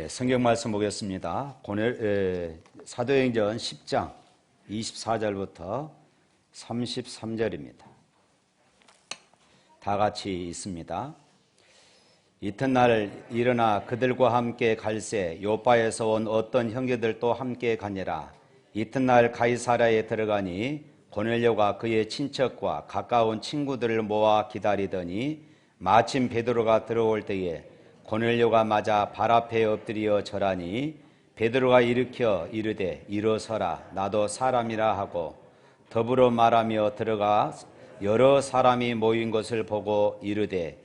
성경 말씀 보겠습니다. 사도행전 10장 24절부터 33절입니다. 다 같이 있습니다. 이튿날 일어나 그들과 함께 갈새 요빠에서 온 어떤 형제들도 함께 가니라. 이튿날 가이사랴에 들어가니 고넬료가 그의 친척과 가까운 친구들을 모아 기다리더니 마침 베드로가 들어올 때에 고넬료가 맞아 발 앞에 엎드려 절하니 베드로가 일으켜 이르되 일어서라 나도 사람이라 하고 더불어 말하며 들어가 여러 사람이 모인 것을 보고 이르되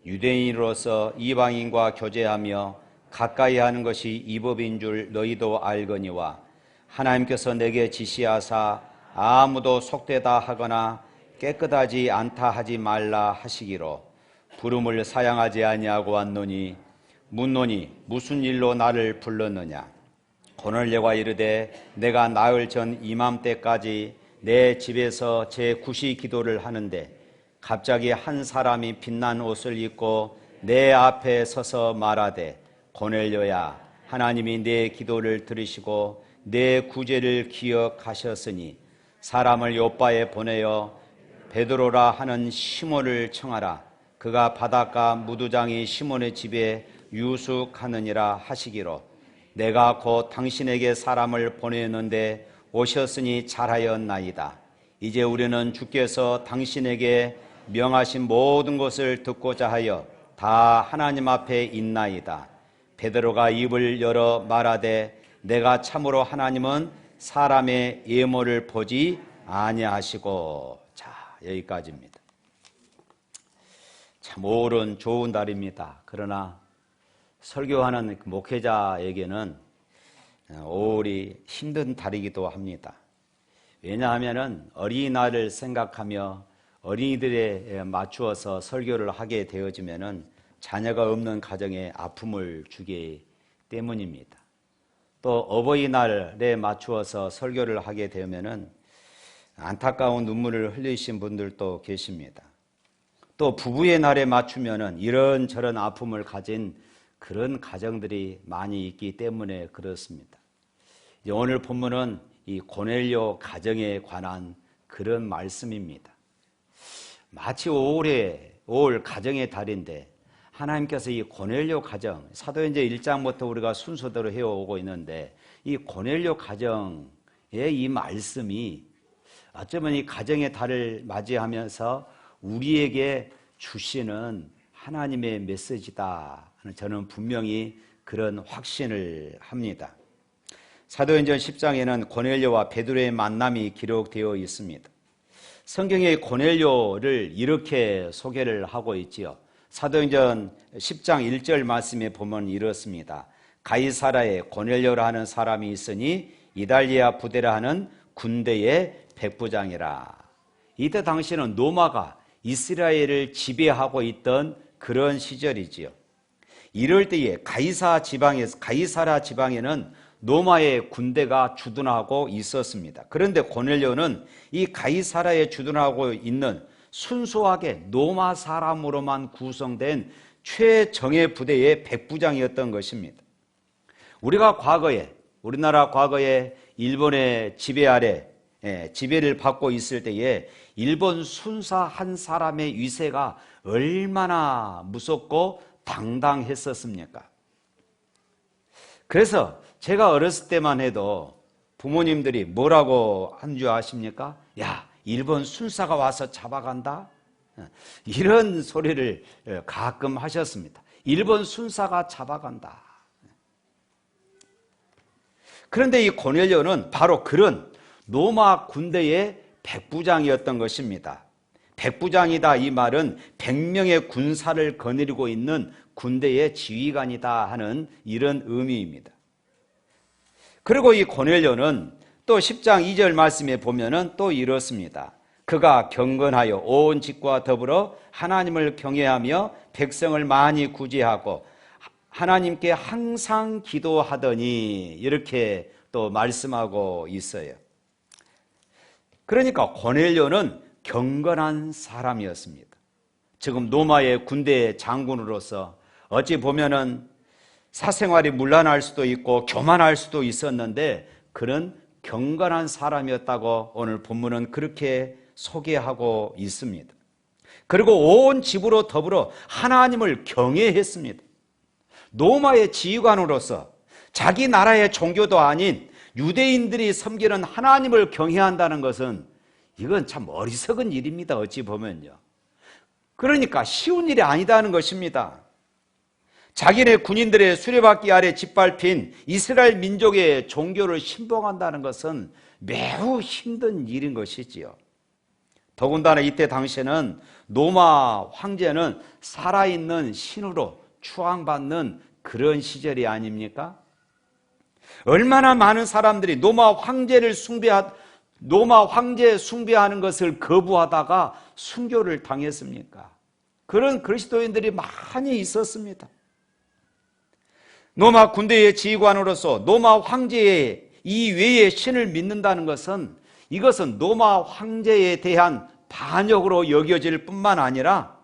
유대인으로서 이방인과 교제하며 가까이 하는 것이 이 법인 줄 너희도 알거니와 하나님께서 내게 지시하사 아무도 속되다 하거나 깨끗하지 않다 하지 말라 하시기로 부름을 사양하지 아니하고 왔노니 묻노니 무슨 일로 나를 불렀느냐. 고넬료가 이르되 내가 나흘 전 이맘때까지 내 집에서 제 구시 기도를 하는데 갑자기 한 사람이 빛난 옷을 입고 내 앞에 서서 말하되 고넬료야 하나님이 내 기도를 들으시고 내 구제를 기억하셨으니 사람을 요빠에 보내어 베드로라 하는 시몬을 청하라. 그가 바닷가 무두장이 시몬의 집에 유숙하느니라 하시기로 내가 곧 당신에게 사람을 보내었는데 오셨으니 잘하였나이다. 이제 우리는 주께서 당신에게 명하신 모든 것을 듣고자 하여 다 하나님 앞에 있나이다. 베드로가 입을 열어 말하되 내가 참으로 하나님은 사람의 예모를 보지 아니하시고. 자, 여기까지입니다. 참 옳은 좋은 달입니다. 그러나 설교하는 목회자에게는 오울이 힘든 달이기도 합니다. 왜냐하면 어린이날을 생각하며 어린이들에 맞추어서 설교를 하게 되어지면 자녀가 없는 가정에 아픔을 주기 때문입니다. 또 어버이날에 맞추어서 설교를 하게 되면 안타까운 눈물을 흘리신 분들도 계십니다. 또 부부의 날에 맞추면 이런저런 아픔을 가진 그런 가정들이 많이 있기 때문에 그렇습니다. 오늘 본문은 이 고넬료 가정에 관한 그런 말씀입니다. 마치 올 가정의 달인데 하나님께서 이 고넬료 가정, 사도행전 1장부터 우리가 순서대로 해오고 있는데 이 고넬료 가정의 이 말씀이 어쩌면 이 가정의 달을 맞이하면서 우리에게 주시는 하나님의 메시지다. 저는 분명히 그런 확신을 합니다. 사도행전 10장에는 고넬료와 베드로의 만남이 기록되어 있습니다. 성경에 고넬료를 이렇게 소개를 하고 있지요. 사도행전 10장 1절 말씀에 보면 이렇습니다. 가이사랴에 고넬료라 하는 사람이 있으니 이달리아 부대라 하는 군대의 백부장이라. 이때 당시는 로마가 이스라엘을 지배하고 있던 그런 시절이지요. 이럴 때에 가이사랴 지방에는 로마의 군대가 주둔하고 있었습니다. 그런데 고넬료는 이 가이사랴에 주둔하고 있는 순수하게 로마 사람으로만 구성된 최정예 부대의 백부장이었던 것입니다. 우리나라 과거에 일본의 지배 아래 지배를 받고 있을 때에 일본 순사 한 사람의 위세가 얼마나 무섭고 당당했었습니까? 그래서 제가 어렸을 때만 해도 부모님들이 뭐라고 한 줄 아십니까? 야, 일본 순사가 와서 잡아간다? 이런 소리를 가끔 하셨습니다. 일본 순사가 잡아간다. 그런데 이 고넬료는 바로 그런 로마 군대의 백부장이었던 것입니다. 백부장이다 이 말은 100명의 군사를 거느리고 있는 군대의 지휘관이다 하는 이런 의미입니다. 그리고 이 고넬료는 또 10장 2절 말씀에 보면은 또 이렇습니다. 그가 경건하여 온 집과 더불어 하나님을 경외하며 백성을 많이 구제하고 하나님께 항상 기도하더니 이렇게 또 말씀하고 있어요. 그러니까 고넬료는 경건한 사람이었습니다. 지금 로마의 군대 장군으로서 어찌 보면은 사생활이 문란할 수도 있고 교만할 수도 있었는데 그는 경건한 사람이었다고 오늘 본문은 그렇게 소개하고 있습니다. 그리고 온 집으로 더불어 하나님을 경외했습니다. 로마의 지휘관으로서 자기 나라의 종교도 아닌 유대인들이 섬기는 하나님을 경외한다는 것은 이건 참 어리석은 일입니다. 어찌 보면요. 그러니까 쉬운 일이 아니다는 것입니다. 자기네 군인들의 수레바퀴 아래 짓밟힌 이스라엘 민족의 종교를 신봉한다는 것은 매우 힘든 일인 것이지요. 더군다나 이때 당시에는 로마 황제는 살아있는 신으로 추앙받는 그런 시절이 아닙니까? 얼마나 많은 사람들이 로마 황제 숭배하는 것을 거부하다가 순교를 당했습니까? 그런 그리스도인들이 많이 있었습니다. 로마 군대의 지휘관으로서 로마 황제의 이외의 신을 믿는다는 것은 이것은 로마 황제에 대한 반역으로 여겨질 뿐만 아니라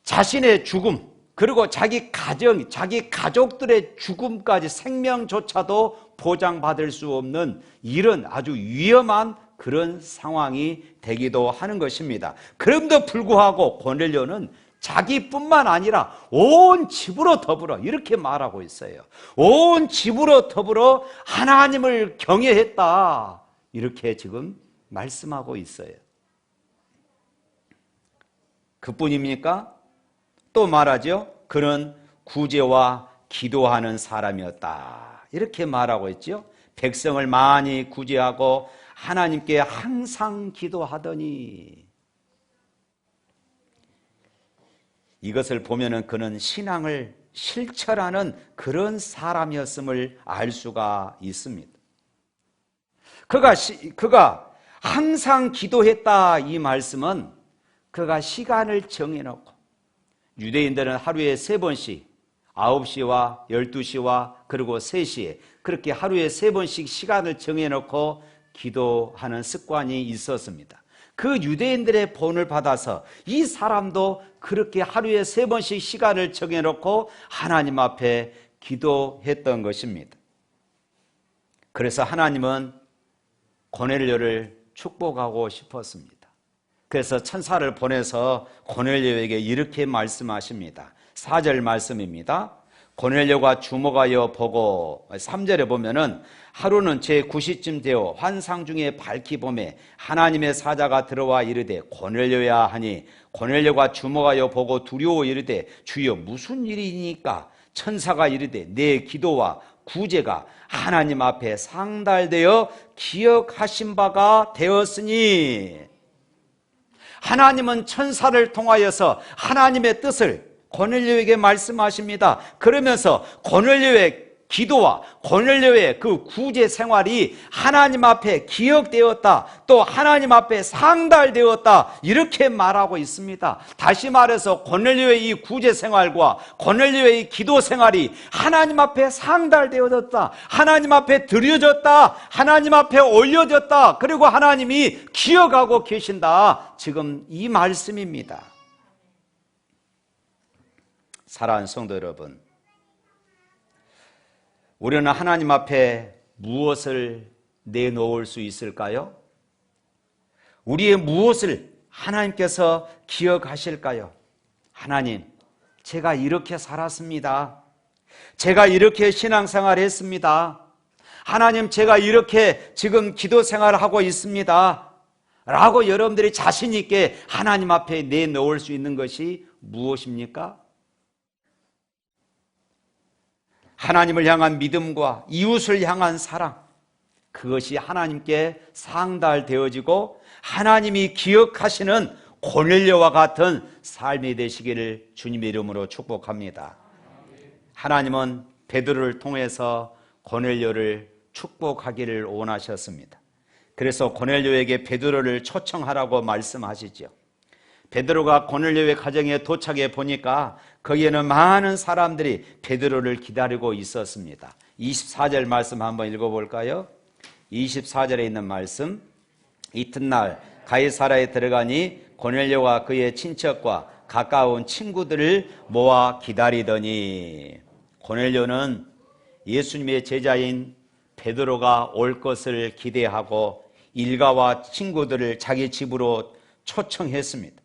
자신의 죽음, 그리고 자기 가정, 자기 가족들의 죽음까지 생명조차도 보장받을 수 없는 이런 아주 위험한 그런 상황이 되기도 하는 것입니다. 그럼에도 불구하고 고넬료는 자기뿐만 아니라 온 집으로 더불어 이렇게 말하고 있어요. 온 집으로 더불어 하나님을 경외했다. 이렇게 지금 말씀하고 있어요. 그뿐입니까? 또 말하죠. 그는 구제와 기도하는 사람이었다. 이렇게 말하고 있죠. 백성을 많이 구제하고 하나님께 항상 기도하더니 이것을 보면은 그는 신앙을 실천하는 그런 사람이었음을 알 수가 있습니다. 그가 항상 기도했다 이 말씀은 그가 시간을 정해놓고 유대인들은 하루에 3번씩 9시와 12시와 그리고 3시에 그렇게 하루에 3번씩 시간을 정해놓고 기도하는 습관이 있었습니다. 그 유대인들의 본을 받아서 이 사람도 그렇게 하루에 3번씩 시간을 정해놓고 하나님 앞에 기도했던 것입니다. 그래서 하나님은 고넬료를 축복하고 싶었습니다. 그래서 천사를 보내서 고넬료에게 이렇게 말씀하십니다. 4절 말씀입니다. 고넬료가 주목하여 보고 3절에 보면은 하루는 제9시쯤 되어 환상 중에 밝히 보매 하나님의 사자가 들어와 이르되 고넬료야 하니 고넬료가 주목하여 보고 두려워 이르되 주여 무슨 일이니까? 천사가 이르되 내 기도와 구제가 하나님 앞에 상달되어 기억하신 바가 되었으니 하나님은 천사를 통하여서 하나님의 뜻을 고넬료에게 말씀하십니다. 그러면서 고넬료의 기도와 고넬료의 그 구제 생활이 하나님 앞에 기억되었다. 또 하나님 앞에 상달되었다. 이렇게 말하고 있습니다. 다시 말해서 고넬료의 이 구제 생활과 고넬료의 이 기도 생활이 하나님 앞에 상달되어졌다. 하나님 앞에 드려졌다. 하나님 앞에 올려졌다. 그리고 하나님이 기억하고 계신다. 지금 이 말씀입니다. 사랑하는 성도 여러분, 우리는 하나님 앞에 무엇을 내놓을 수 있을까요? 우리의 무엇을 하나님께서 기억하실까요? 하나님, 제가 이렇게 살았습니다. 제가 이렇게 신앙생활 했습니다. 하나님, 제가 이렇게 지금 기도 생활을 하고 있습니다. 라고 여러분들이 자신 있게 하나님 앞에 내놓을 수 있는 것이 무엇입니까? 하나님을 향한 믿음과 이웃을 향한 사랑, 그것이 하나님께 상달되어지고 하나님이 기억하시는 고넬료와 같은 삶이 되시기를 주님의 이름으로 축복합니다. 하나님은 베드로를 통해서 고넬료를 축복하기를 원하셨습니다. 그래서 고넬료에게 베드로를 초청하라고 말씀하시죠. 베드로가 고넬료의 가정에 도착해 보니까 거기에는 많은 사람들이 베드로를 기다리고 있었습니다. 24절 말씀 한번 읽어볼까요? 24절에 있는 말씀, 이튿날 가이사라에 들어가니 고넬료와 그의 친척과 가까운 친구들을 모아 기다리더니 고넬료는 예수님의 제자인 베드로가 올 것을 기대하고 일가와 친구들을 자기 집으로 초청했습니다.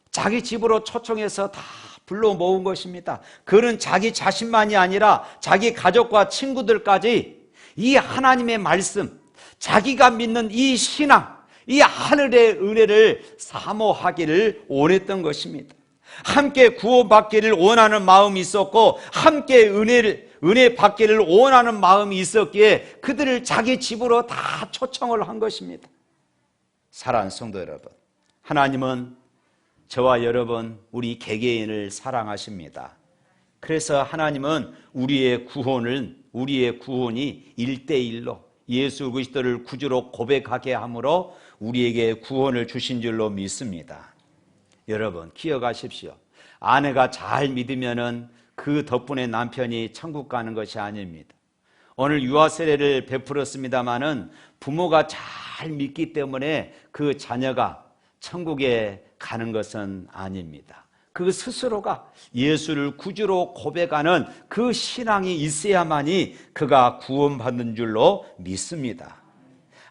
자기 집으로 초청해서 다 불러 모은 것입니다. 그는 자기 자신만이 아니라 자기 가족과 친구들까지 이 하나님의 말씀, 자기가 믿는 이 신앙, 이 하늘의 은혜를 사모하기를 원했던 것입니다. 함께 구원받기를 원하는 마음이 있었고 함께 은혜 받기를 원하는 마음이 있었기에 그들을 자기 집으로 다 초청을 한 것입니다. 사랑하는 성도 여러분, 하나님은 저와 여러분, 우리 개개인을 사랑하십니다. 그래서 하나님은 우리의 구원이 1대1로 예수 그리스도를 구주로 고백하게 함으로 우리에게 구원을 주신 줄로 믿습니다. 여러분 기억하십시오. 아내가 잘 믿으면은 그 덕분에 남편이 천국 가는 것이 아닙니다. 오늘 유아 세례를 베풀었습니다마는 부모가 잘 믿기 때문에 그 자녀가 천국에 가는 것은 아닙니다. 그 스스로가 예수를 구주로 고백하는 그 신앙이 있어야만이 그가 구원받는 줄로 믿습니다.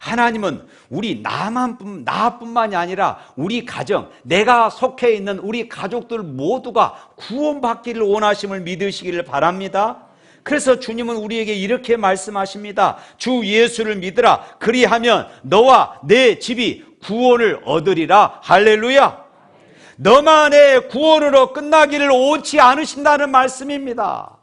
하나님은 우리 나뿐만이 아니라 우리 가정, 내가 속해 있는 우리 가족들 모두가 구원받기를 원하심을 믿으시기를 바랍니다. 그래서 주님은 우리에게 이렇게 말씀하십니다. 주 예수를 믿으라. 그리하면 너와 내 집이 구원을 얻으리라. 할렐루야. 너만의 구원으로 끝나기를 원치 않으신다는 말씀입니다.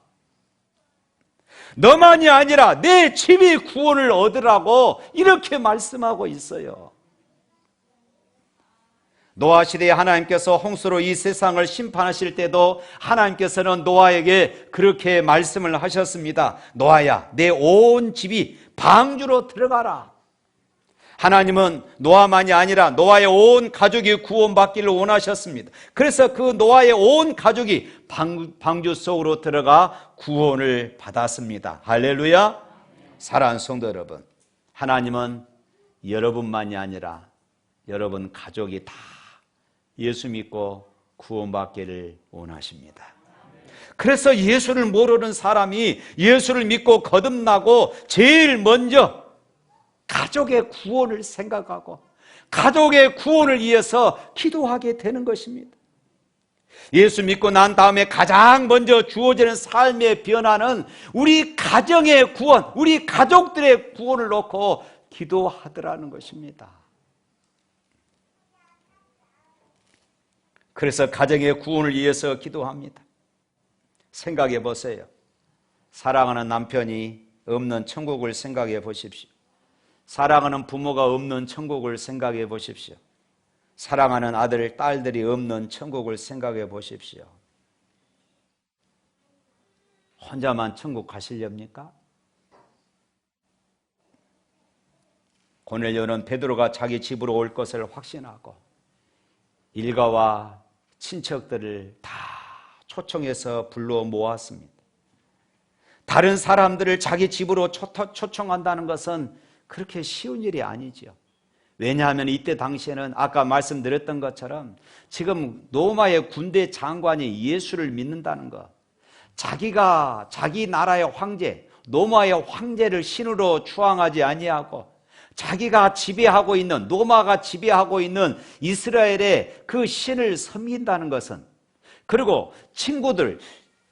너만이 아니라 내 집이 구원을 얻으라고 이렇게 말씀하고 있어요. 노아 시대에 하나님께서 홍수로 이 세상을 심판하실 때도 하나님께서는 노아에게 그렇게 말씀을 하셨습니다. 노아야, 내 온 집이 방주로 들어가라. 하나님은 노아만이 아니라 노아의 온 가족이 구원받기를 원하셨습니다. 그래서 그 노아의 온 가족이 방주 속으로 들어가 구원을 받았습니다. 할렐루야. 사랑하는 성도 여러분, 하나님은 여러분만이 아니라 여러분 가족이 다 예수 믿고 구원받기를 원하십니다. 그래서 예수를 모르는 사람이 예수를 믿고 거듭나고 제일 먼저 가족의 구원을 생각하고 가족의 구원을 위해서 기도하게 되는 것입니다. 예수 믿고 난 다음에 가장 먼저 주어지는 삶의 변화는 우리 가정의 구원, 우리 가족들의 구원을 놓고 기도하더라는 것입니다. 그래서 가정의 구원을 위해서 기도합니다. 생각해 보세요. 사랑하는 남편이 없는 천국을 생각해 보십시오. 사랑하는 부모가 없는 천국을 생각해 보십시오. 사랑하는 아들, 딸들이 없는 천국을 생각해 보십시오. 혼자만 천국 가시렵니까? 고넬료는 베드로가 자기 집으로 올 것을 확신하고 일가와 친척들을 다 초청해서 불러 모았습니다. 다른 사람들을 자기 집으로 초청한다는 것은 그렇게 쉬운 일이 아니죠. 왜냐하면 이때 당시에는 아까 말씀드렸던 것처럼 지금 로마의 군대 장관이 예수를 믿는다는 것, 자기가 자기 나라의 황제, 로마의 황제를 신으로 추앙하지 아니하고 자기가 지배하고 있는, 로마가 지배하고 있는 이스라엘의 그 신을 섬긴다는 것은, 그리고 친구들,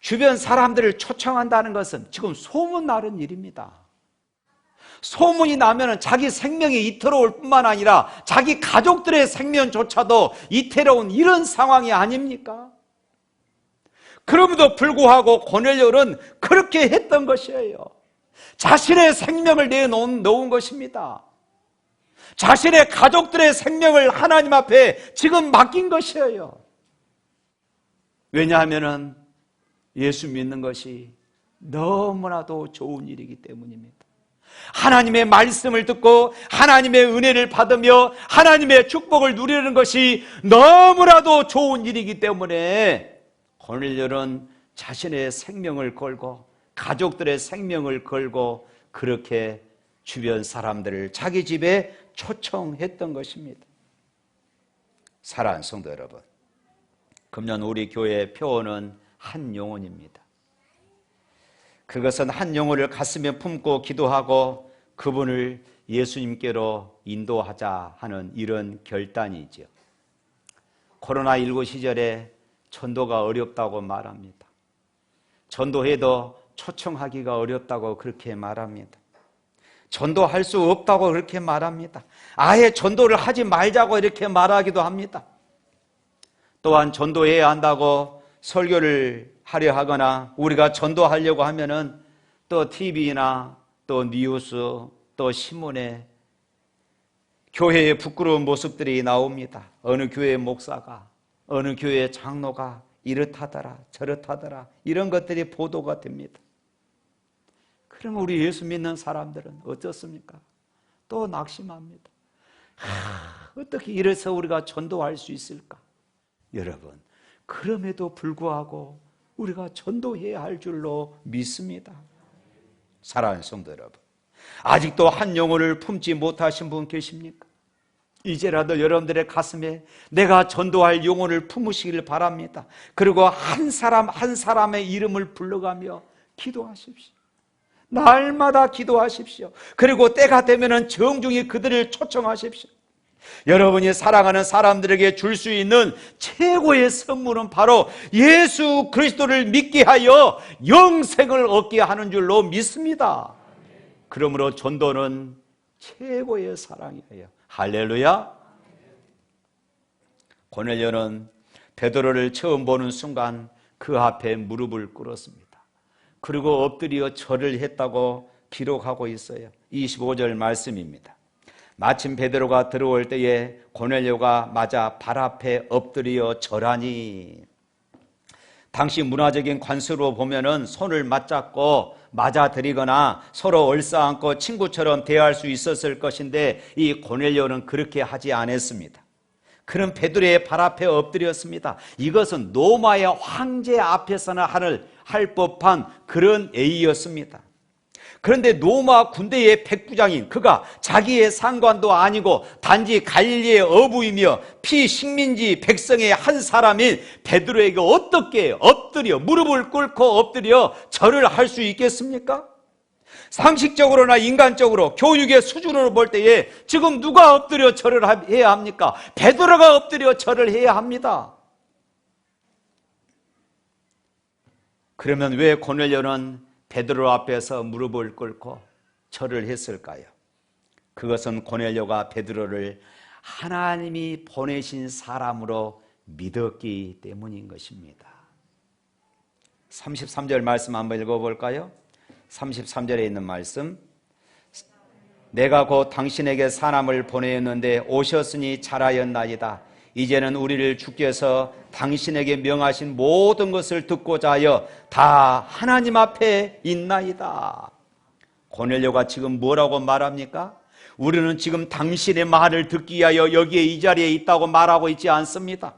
주변 사람들을 초청한다는 것은 지금 소문나는 일입니다. 소문이 나면 자기 생명이 이태로울 뿐만 아니라 자기 가족들의 생명조차도 이태로운 이런 상황이 아닙니까? 그럼에도 불구하고 고넬료는 그렇게 했던 것이에요. 자신의 생명을 내놓은 것입니다. 자신의 가족들의 생명을 하나님 앞에 지금 맡긴 것이에요. 왜냐하면 예수 믿는 것이 너무나도 좋은 일이기 때문입니다. 하나님의 말씀을 듣고 하나님의 은혜를 받으며 하나님의 축복을 누리는 것이 너무나도 좋은 일이기 때문에 고넬료는 자신의 생명을 걸고 가족들의 생명을 걸고 그렇게 주변 사람들을 자기 집에 초청했던 것입니다. 사랑하는 성도 여러분, 금년 우리 교회의 표어는 한 영혼입니다. 그것은 한 영혼을 가슴에 품고 기도하고 그분을 예수님께로 인도하자 하는 이런 결단이죠. 코로나19 시절에 전도가 어렵다고 말합니다. 전도해도 초청하기가 어렵다고 그렇게 말합니다. 전도할 수 없다고 그렇게 말합니다. 아예 전도를 하지 말자고 이렇게 말하기도 합니다. 또한 전도해야 한다고 설교를 하려 하거나 우리가 전도하려고 하면은 또 TV나 또 뉴스 또 신문에 교회의 부끄러운 모습들이 나옵니다. 어느 교회 목사가, 어느 교회 장로가 이렇다더라 저렇다더라 이런 것들이 보도가 됩니다. 그러면 우리 예수 믿는 사람들은 어떻습니까? 또 낙심합니다. 어떻게 이래서 우리가 전도할 수 있을까? 여러분, 그럼에도 불구하고 우리가 전도해야 할 줄로 믿습니다. 사랑하는 성도 여러분, 아직도 한 영혼을 품지 못하신 분 계십니까? 이제라도 여러분들의 가슴에 내가 전도할 영혼을 품으시길 바랍니다. 그리고 한 사람 한 사람의 이름을 불러가며 기도하십시오. 날마다 기도하십시오. 그리고 때가 되면 정중히 그들을 초청하십시오. 여러분이 사랑하는 사람들에게 줄 수 있는 최고의 선물은 바로 예수 그리스도를 믿게 하여 영생을 얻게 하는 줄로 믿습니다. 그러므로 전도는 최고의 사랑이에요. 할렐루야. 고넬료는 베드로를 처음 보는 순간 그 앞에 무릎을 꿇었습니다. 그리고 엎드려 절을 했다고 기록하고 있어요. 25절 말씀입니다. 마침 베드로가 들어올 때에 고넬료가 맞아 발 앞에 엎드려 절하니, 당시 문화적인 관습으로 보면은 손을 맞잡고 맞아들이거나 서로 얼싸안고 친구처럼 대할 수 있었을 것인데 이 고넬료는 그렇게 하지 않았습니다. 그는 베드로의 발 앞에 엎드렸습니다. 이것은 로마의 황제 앞에서나 할 법한 그런 예의였습니다. 그런데 로마 군대의 백부장인 그가 자기의 상관도 아니고 단지 갈릴리의 어부이며 피식민지 백성의 한 사람인 베드로에게 어떻게 무릎을 꿇고 엎드려 절을 할 수 있겠습니까? 상식적으로나 인간적으로 교육의 수준으로 볼 때에 지금 누가 엎드려 절을 해야 합니까? 베드로가 엎드려 절을 해야 합니다. 그러면 왜 고넬료는 베드로 앞에서 무릎을 꿇고 절을 했을까요? 그것은 고넬료가 베드로를 하나님이 보내신 사람으로 믿었기 때문인 것입니다. 33절 말씀 한번 읽어볼까요? 33절에 있는 말씀, 내가 곧 당신에게 사람을 보내었는데 오셨으니 잘하였나이다. 이제는 우리를 주께서 당신에게 명하신 모든 것을 듣고자 하여 다 하나님 앞에 있나이다. 고넬료가 지금 뭐라고 말합니까? 우리는 지금 당신의 말을 듣기 위하여 여기에 이 자리에 있다고 말하고 있지 않습니다.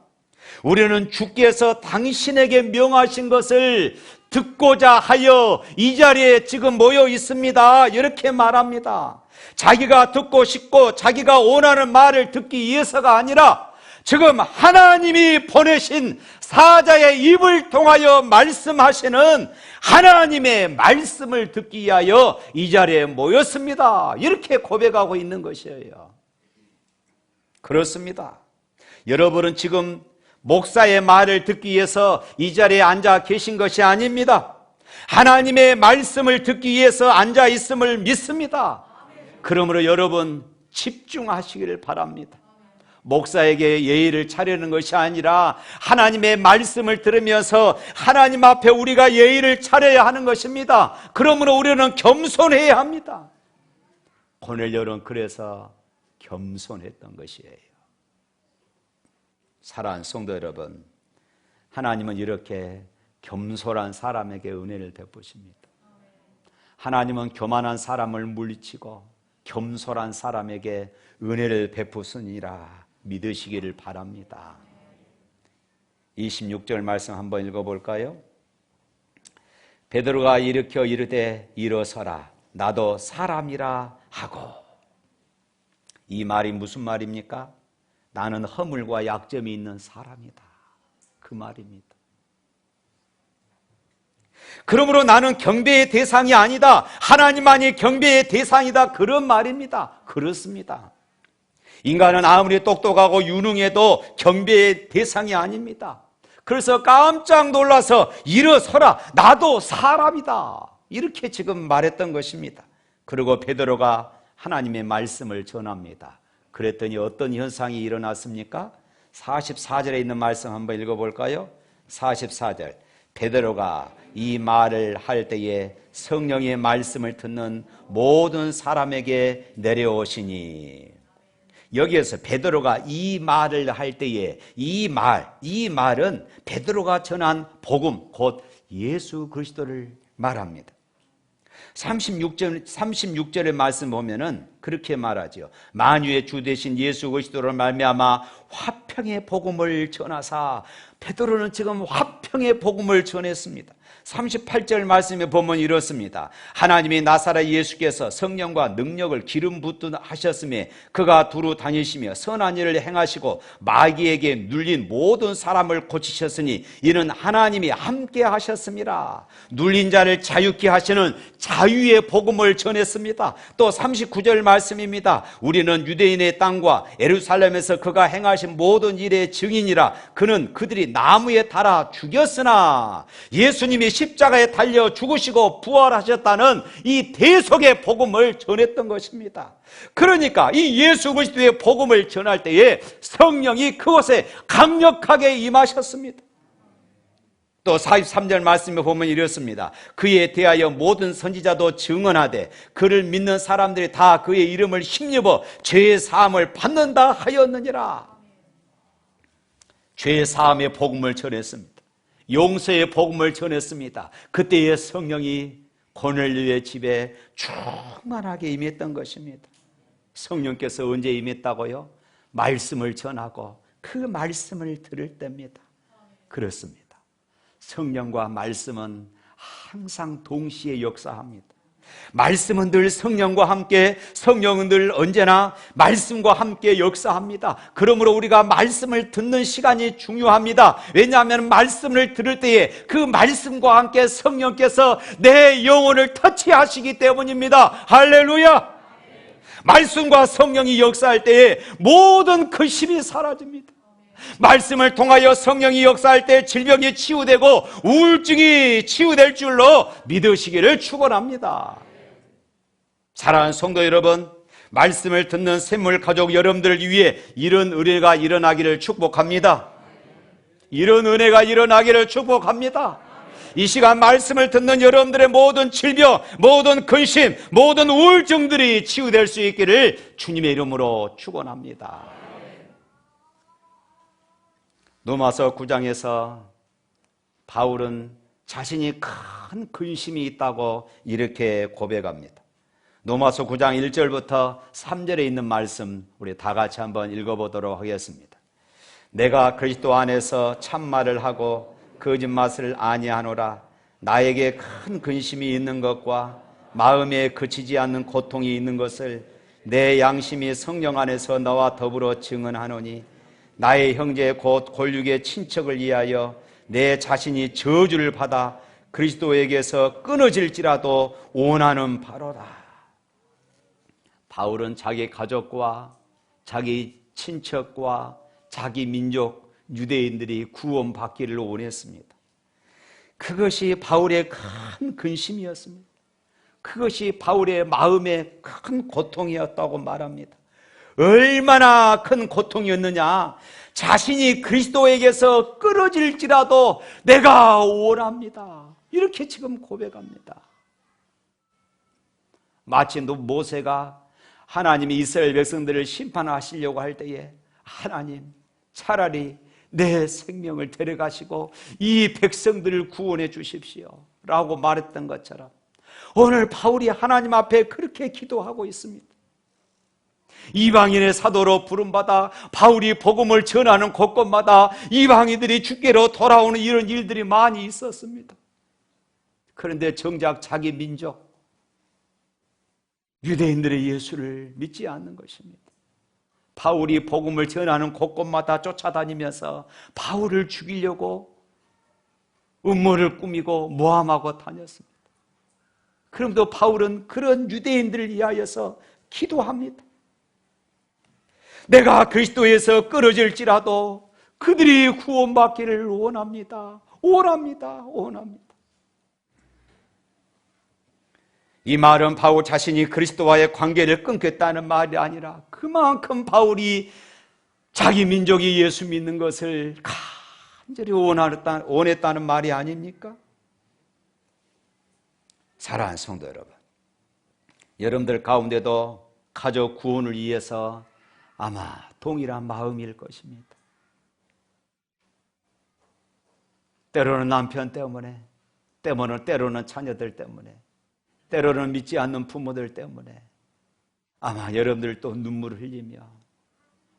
우리는 주께서 당신에게 명하신 것을 듣고자 하여 이 자리에 지금 모여 있습니다. 이렇게 말합니다. 자기가 듣고 싶고 자기가 원하는 말을 듣기 위해서가 아니라 지금 하나님이 보내신 사자의 입을 통하여 말씀하시는 하나님의 말씀을 듣기 위하여 이 자리에 모였습니다. 이렇게 고백하고 있는 것이에요. 그렇습니다. 여러분은 지금 목사의 말을 듣기 위해서 이 자리에 앉아 계신 것이 아닙니다. 하나님의 말씀을 듣기 위해서 앉아 있음을 믿습니다. 그러므로 여러분 집중하시기를 바랍니다. 목사에게 예의를 차리는 것이 아니라 하나님의 말씀을 들으면서 하나님 앞에 우리가 예의를 차려야 하는 것입니다. 그러므로 우리는 겸손해야 합니다. 고넬료는 그래서 겸손했던 것이에요. 사랑하는 성도 여러분, 하나님은 이렇게 겸손한 사람에게 은혜를 베푸십니다. 하나님은 교만한 사람을 물리치고 겸손한 사람에게 은혜를 베푸시니라 믿으시기를 바랍니다. 26절 말씀 한번 읽어볼까요? 베드로가 일으켜 이르되 일어서라 나도 사람이라 하고. 이 말이 무슨 말입니까? 나는 허물과 약점이 있는 사람이다, 그 말입니다. 그러므로 나는 경배의 대상이 아니다. 하나님만이 경배의 대상이다. 그런 말입니다. 그렇습니다. 인간은 아무리 똑똑하고 유능해도 경배의 대상이 아닙니다. 그래서 깜짝 놀라서 일어서라. 나도 사람이다. 이렇게 지금 말했던 것입니다. 그리고 베드로가 하나님의 말씀을 전합니다. 그랬더니 어떤 현상이 일어났습니까? 44절에 있는 말씀 한번 읽어볼까요? 44절. 베드로가 이 말을 할 때에 성령의 말씀을 듣는 모든 사람에게 내려오시니, 여기에서 베드로가 이 말을 할 때에 이 말은 베드로가 전한 복음, 곧 예수 그리스도를 말합니다. 36절의 말씀 보면은 그렇게 말하죠. 만유의 주 되신 예수 그리스도로 말미암아 화평의 복음을 전하사. 베드로는 지금 화평의 복음을 전했습니다. 38절 말씀에 보면 이렇습니다. 하나님이 나사렛 예수께서 성령과 능력을 기름 붓듯 하셨음에 그가 두루 다니시며 선한 일을 행하시고 마귀에게 눌린 모든 사람을 고치셨으니 이는 하나님이 함께 하셨습니다. 눌린 자를 자유케 하시는 자유의 복음을 전했습니다. 또 39절 말씀입니다. 우리는 유대인의 땅과 예루살렘에서 그가 행하신 모든 일의 증인이라. 그는 그들이 나무에 달아 죽였으나 예수님이 십자가에 달려 죽으시고 부활하셨다는 이 대속의 복음을 전했던 것입니다. 그러니까 이 예수 그리스도의 복음을 전할 때에 성령이 그곳에 강력하게 임하셨습니다. 또 43절 말씀에 보면 이렇습니다. 그에 대하여 모든 선지자도 증언하되 그를 믿는 사람들이 다 그의 이름을 힘입어 죄의 사함을 받는다 하였느니라. 죄의 사함의 복음을 전했습니다. 용서의 복음을 전했습니다. 그때의 성령이 고넬료의 집에 충만하게 임했던 것입니다. 성령께서 언제 임했다고요? 말씀을 전하고 그 말씀을 들을 때입니다. 그렇습니다. 성령과 말씀은 항상 동시에 역사합니다. 말씀은 늘 성령과 함께, 성령은 늘 언제나 말씀과 함께 역사합니다. 그러므로 우리가 말씀을 듣는 시간이 중요합니다. 왜냐하면 말씀을 들을 때에 그 말씀과 함께 성령께서 내 영혼을 터치하시기 때문입니다. 할렐루야! 말씀과 성령이 역사할 때에 모든 근심이 사라집니다. 말씀을 통하여 성령이 역사할 때 질병이 치유되고 우울증이 치유될 줄로 믿으시기를 축원합니다. 사랑하는 성도 여러분, 말씀을 듣는 샘물 가족 여러분들을 위해 이런 은혜가 일어나기를 축복합니다. 이런 은혜가 일어나기를 축복합니다. 이 시간 말씀을 듣는 여러분들의 모든 질병, 모든 근심, 모든 우울증들이 치유될 수 있기를 주님의 이름으로 축원합니다. 로마서 9장에서 바울은 자신이 큰 근심이 있다고 이렇게 고백합니다. 로마서 9장 1절부터 3절에 있는 말씀 우리 다 같이 한번 읽어보도록 하겠습니다. 내가 그리스도 안에서 참말을 하고 거짓말을 아니하노라. 나에게 큰 근심이 있는 것과 마음에 그치지 않는 고통이 있는 것을 내 양심이 성령 안에서 너와 더불어 증언하노니 나의 형제 곧 골육의 친척을 위하여 내 자신이 저주를 받아 그리스도에게서 끊어질지라도 원하는 바로라. 바울은 자기 가족과 자기 친척과 자기 민족 유대인들이 구원받기를 원했습니다. 그것이 바울의 큰 근심이었습니다. 그것이 바울의 마음의 큰 고통이었다고 말합니다. 얼마나 큰 고통이었느냐. 자신이 그리스도에게서 끊어질지라도 내가 원합니다. 이렇게 지금 고백합니다. 마치 모세가 하나님이 이스라엘 백성들을 심판하시려고 할 때에 하나님 차라리 내 생명을 데려가시고 이 백성들을 구원해 주십시오 라고 말했던 것처럼 오늘 바울이 하나님 앞에 그렇게 기도하고 있습니다. 이방인의 사도로 부름받아 바울이 복음을 전하는 곳곳마다 이방인들이 주께로 돌아오는 이런 일들이 많이 있었습니다. 그런데 정작 자기 민족 유대인들의 예수를 믿지 않는 것입니다. 바울이 복음을 전하는 곳곳마다 쫓아다니면서 바울을 죽이려고 음모를 꾸미고 모함하고 다녔습니다. 그럼도 바울은 그런 유대인들을 위하여서 기도합니다. 내가 그리스도에서 끊어질지라도 그들이 구원받기를 원합니다. 원합니다. 이 말은 바울 자신이 그리스도와의 관계를 끊겠다는 말이 아니라 그만큼 바울이 자기 민족이 예수 믿는 것을 간절히 원했다는 말이 아닙니까? 사랑하는 성도 여러분, 여러분들 가운데도 가족 구원을 위해서 아마 동일한 마음일 것입니다. 때로는 남편 때문에, 때로는 자녀들 때문에, 때로는 믿지 않는 부모들 때문에 아마 여러분들도 눈물을 흘리며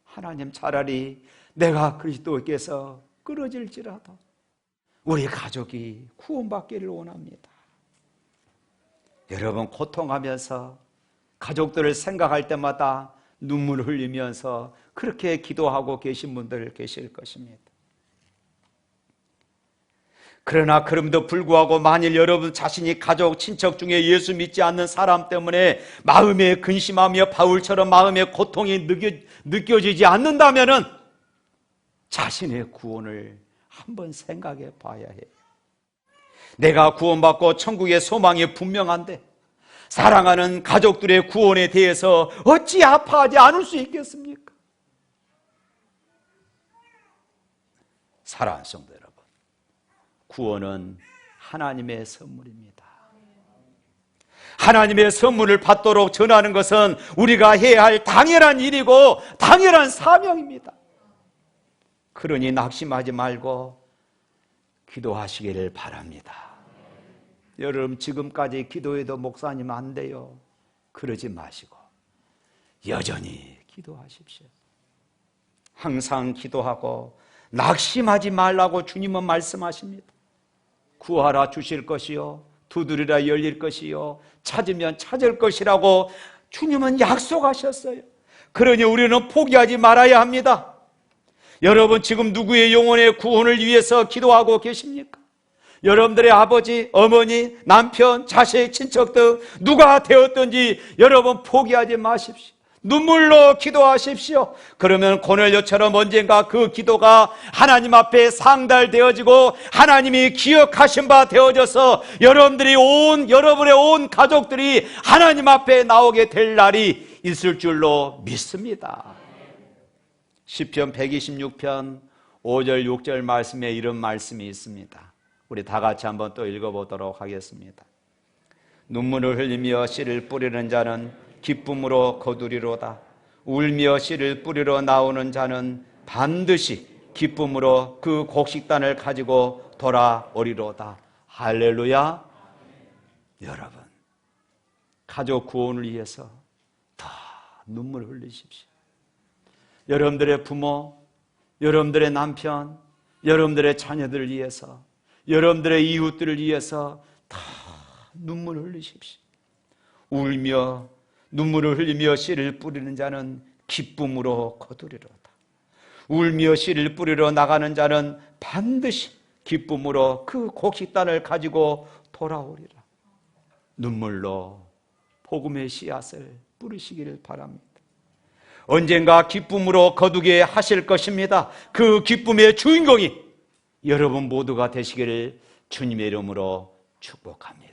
하나님, 차라리 내가 그리스도께서 끊어질지라도 우리 가족이 구원받기를 원합니다. 여러분, 고통하면서 가족들을 생각할 때마다 눈물을 흘리면서 그렇게 기도하고 계신 분들 계실 것입니다. 그러나 그럼에도 불구하고 만일 여러분 자신이 가족, 친척 중에 예수 믿지 않는 사람 때문에 마음에 근심하며 바울처럼 마음의 고통이 느껴지지 않는다면 자신의 구원을 한번 생각해 봐야 해요. 내가 구원받고 천국의 소망이 분명한데 사랑하는 가족들의 구원에 대해서 어찌 아파하지 않을 수 있겠습니까? 사랑하는 성도 여러분, 구원은 하나님의 선물입니다. 하나님의 선물을 받도록 전하는 것은 우리가 해야 할 당연한 일이고 당연한 사명입니다. 그러니 낙심하지 말고 기도하시기를 바랍니다. 여러분, 지금까지 기도해도 목사님 안 돼요, 그러지 마시고 여전히 기도하십시오. 항상 기도하고 낙심하지 말라고 주님은 말씀하십니다. 구하라 주실 것이요, 두드리라 열릴 것이요, 찾으면 찾을 것이라고 주님은 약속하셨어요. 그러니 우리는 포기하지 말아야 합니다. 여러분, 지금 누구의 영혼의 구원을 위해서 기도하고 계십니까? 여러분들의 아버지, 어머니, 남편, 자식, 친척 등 누가 되었든지 여러분 포기하지 마십시오. 눈물로 기도하십시오. 그러면 고넬료처럼 언젠가 그 기도가 하나님 앞에 상달되어지고 하나님이 기억하신 바 되어져서 여러분의 온 가족들이 하나님 앞에 나오게 될 날이 있을 줄로 믿습니다. 시편 126편 5절 6절 말씀에 이런 말씀이 있습니다. 우리 다 같이 한번 또 읽어보도록 하겠습니다. 눈물을 흘리며 씨를 뿌리는 자는 기쁨으로 거두리로다. 울며 씨를 뿌리러 나오는 자는 반드시 기쁨으로 그 곡식단을 가지고 돌아오리로다. 할렐루야. 여러분, 가족 구원을 위해서 다 눈물 흘리십시오. 여러분들의 부모, 여러분들의 남편, 여러분들의 자녀들을 위해서, 여러분들의 이웃들을 위해서 다 눈물 흘리십시오. 울며 눈물을 흘리며 씨를 뿌리는 자는 기쁨으로 거두리로다. 울며 씨를 뿌리러 나가는 자는 반드시 기쁨으로 그 곡식단을 가지고 돌아오리라. 눈물로 복음의 씨앗을 뿌리시기를 바랍니다. 언젠가 기쁨으로 거두게 하실 것입니다. 그 기쁨의 주인공이 여러분 모두가 되시기를 주님의 이름으로 축복합니다.